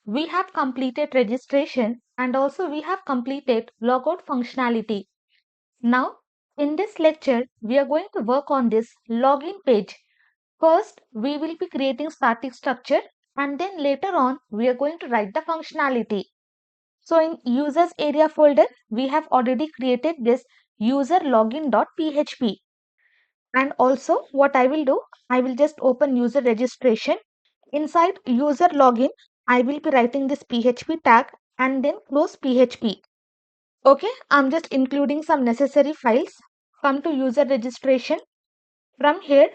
we have completed registration and also we have completed logout functionality. Now, in this lecture, we are going to work on this login page. First, we will be creating static structure and then later on, we are going to write the functionality. So in users area folder, we have already created this user login.php. And also what I will do, I will just open user registration. Inside user login, I will be writing this PHP tag and then close PHP. Okay, I'm just including some necessary files. Come to user registration. From here,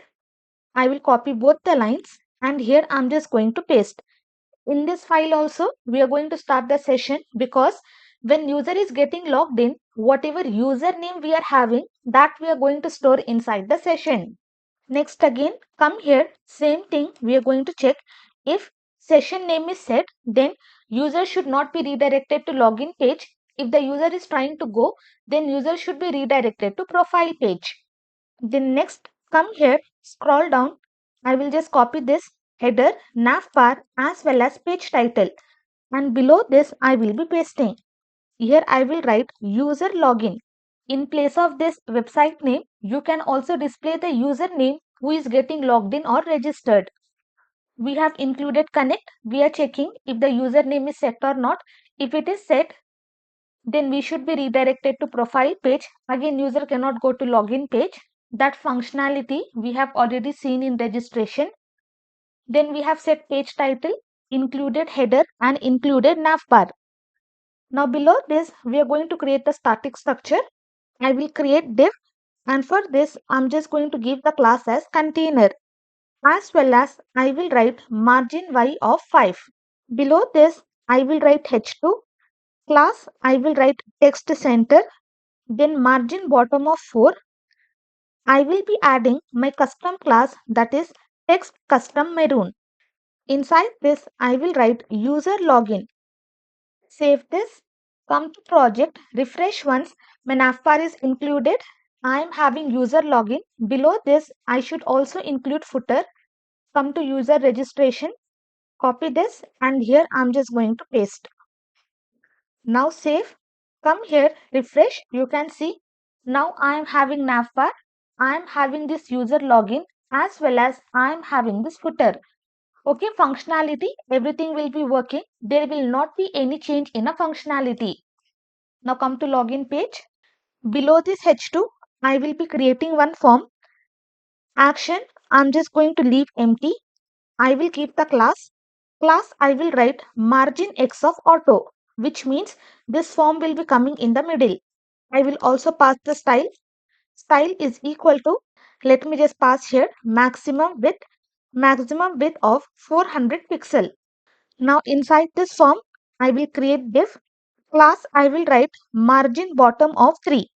I will copy both the lines and here I'm just going to paste. In this file also, we are going to start the session because when user is getting logged in, whatever username we are having, that we are going to store inside the session. Next again, come here, same thing, we are going to check if session name is set, then user should not be redirected to login page. If the user is trying to go, then user should be redirected to profile page. Then next, come here, scroll down. I will just copy this header, navbar as well as page title. And below this, I will be pasting. Here I will write user login. In place of this website name, you can also display the username who is getting logged in or registered. We have included connect. We are checking if the username is set or not. If it is set, then we should be redirected to profile page. Again, user cannot go to login page. That functionality we have already seen in registration. Then we have set page title, included header and included navbar. Now below this, we are going to create the static structure. I will create div and for this, I'm just going to give the class as container as well as I will write margin y of 5. Below this, I will write h2 class. I will write text center, then margin bottom of 4. I will be adding my custom class that is text custom maroon. Inside this, I will write user login. Save this. Come to project. Refresh once. My navbar is included. I am having user login. Below this, I should also include footer. Come to user registration. Copy this and here I'm just going to paste. Now save. Come here. Refresh. You can see. Now I am having navbar. I am having this user login as well as I am having this footer. Okay, functionality, everything will be working. There will not be any change in a functionality. Now come to login page. Below this H2, I will be creating one form. Action, I'm just going to leave empty. I will keep the class. Class, I will write margin X of auto, which means this form will be coming in the middle. I will also pass the style. Style is equal to, let me just pass here, maximum width of 400 pixel. Now inside this form, I will create div. Class, I will write margin bottom of 3.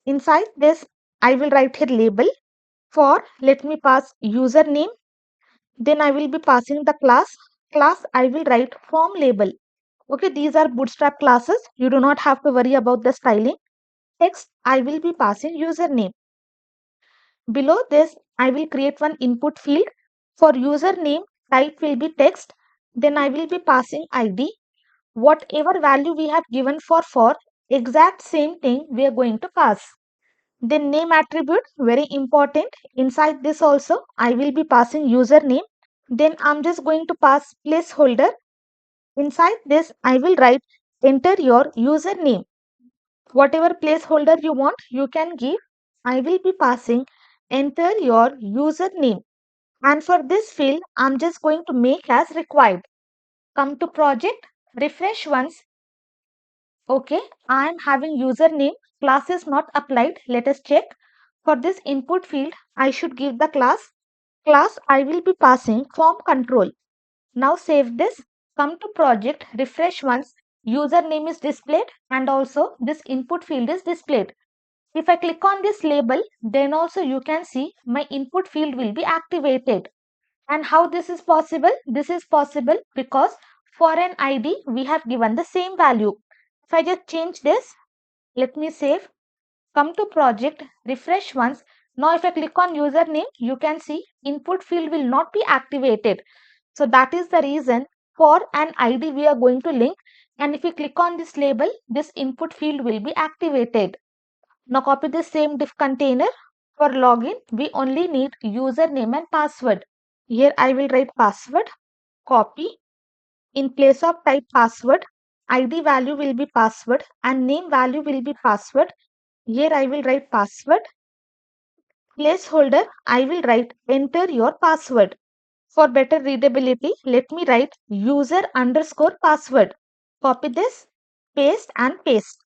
Inside this, I will write here label. For, let me pass username. Then I will be passing the class. Class, I will write form label. Okay, these are bootstrap classes. You do not have to worry about the styling. Text, I will be passing username. Below this, I will create one input field. For username, type will be text. Then I will be passing ID. Whatever value we have given for, exact same thing we are going to pass. Then name attribute, very important. Inside this also, I will be passing username. Then I'm just going to pass placeholder. Inside this, I will write enter your username. Whatever placeholder you want, you can give. I will be passing enter your username. And for this field, I'm just going to make as required. Come to project, refresh once. Okay, I am having username. Class is not applied. Let us check. For this input field, I should give the class. Class, I will be passing form control. Now save this. Come to project, refresh once. Username is displayed and also this input field is displayed. If I click on this label, then also you can see my input field will be activated. And how this is possible? This is possible because for an ID, we have given the same value. If I just change this, let me save. Come to project, refresh once. Now if I click on username, you can see input field will not be activated. So that is the reason for an ID we are going to link, and if we click on this label, this input field will be activated. Now copy the same div container. For login, we only need username and password. Here I will write password, copy. In place of type password, ID value will be password and name value will be password. Here I will write password. Placeholder, I will write enter your password. For better readability, let me write user underscore password. Copy this, paste and paste.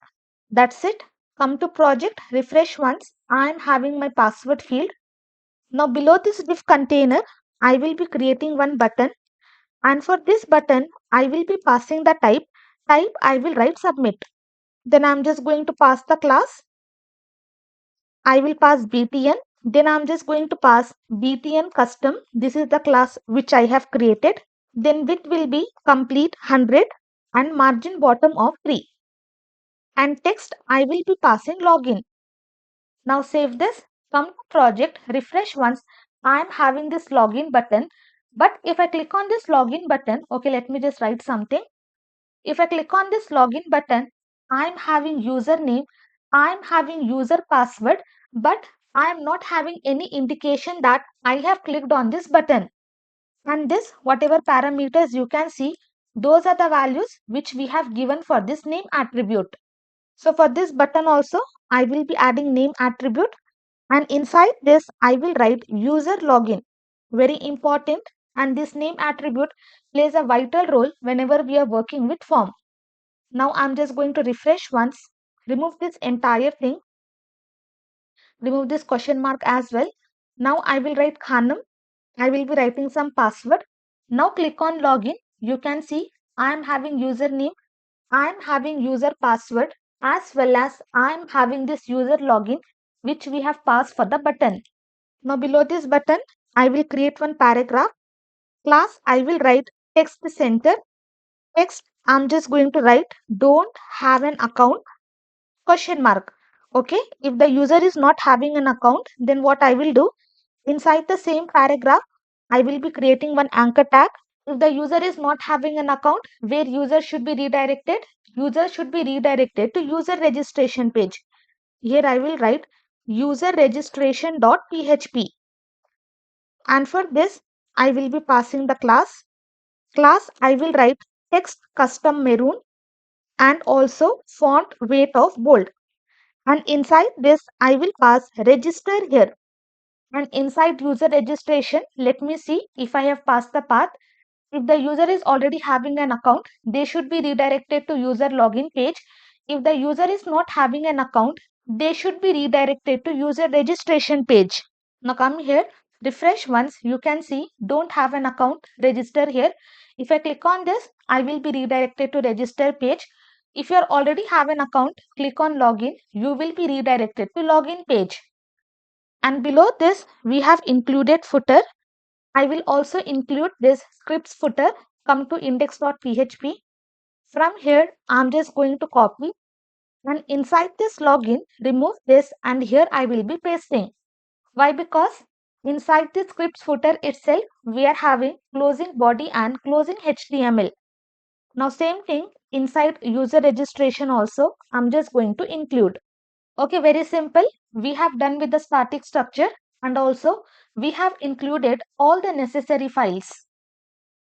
That's it. Come to project, refresh once. I am having my password field. Now below this div container, I will be creating one button, and for this button, I will be passing the type. Type I will write submit. Then I am just going to pass the class. I will pass btn. Then I am just going to pass btn custom. This is the class which I have created. Then width will be complete 100 and margin bottom of 3. And text I will be passing login. Now save this, come to project, refresh once. I am having this login button. But if I click on this login button, okay, let me just write something. If I click on this login button, I am having username, I am having user password, but I am not having any indication that I have clicked on this button. And this, whatever parameters you can see, those are the values which we have given for this name attribute. So for this button also, I will be adding name attribute, and inside this I will write user login. Very important, and this name attribute plays a vital role whenever we are working with form. Now I'm just going to refresh once, remove this entire thing, remove this question mark as well. Now I will write Khanam. I will be writing some password. Now click on login. You can see I am having username, I am having user password, as well as I am having this user login which we have passed for the button. Now below this button, I will create one paragraph. Class, I will write text center. Text, I'm just going to write don't have an account question mark. Okay, if the user is not having an account, then what I will do, inside the same paragraph, I will be creating one anchor tag. If the user is not having an account, where user should be redirected? User should be redirected to user registration page. Here I will write user registration.php. And for this, I will be passing the class. Class, I will write text custom maroon and also font weight of bold. And inside this, I will pass register here. And inside user registration, let me see if I have passed the path. If the user is already having an account, they should be redirected to user login page. If the user is not having an account, they should be redirected to user registration page. Now come here, refresh once. You can see don't have an account, register here. If I click on this, I will be redirected to register page. If you already have an account, click on login. You will be redirected to login page. And below this, we have included footer. I will also include this scripts footer. Come to index.php. From here, I'm just going to copy, and inside this login, remove this, and here I will be pasting. Why? Because inside the scripts footer itself, we are having closing body and closing HTML. Now same thing inside user registration also, I'm just going to include. Okay, very simple. We have done with the static structure, and also we have included all the necessary files.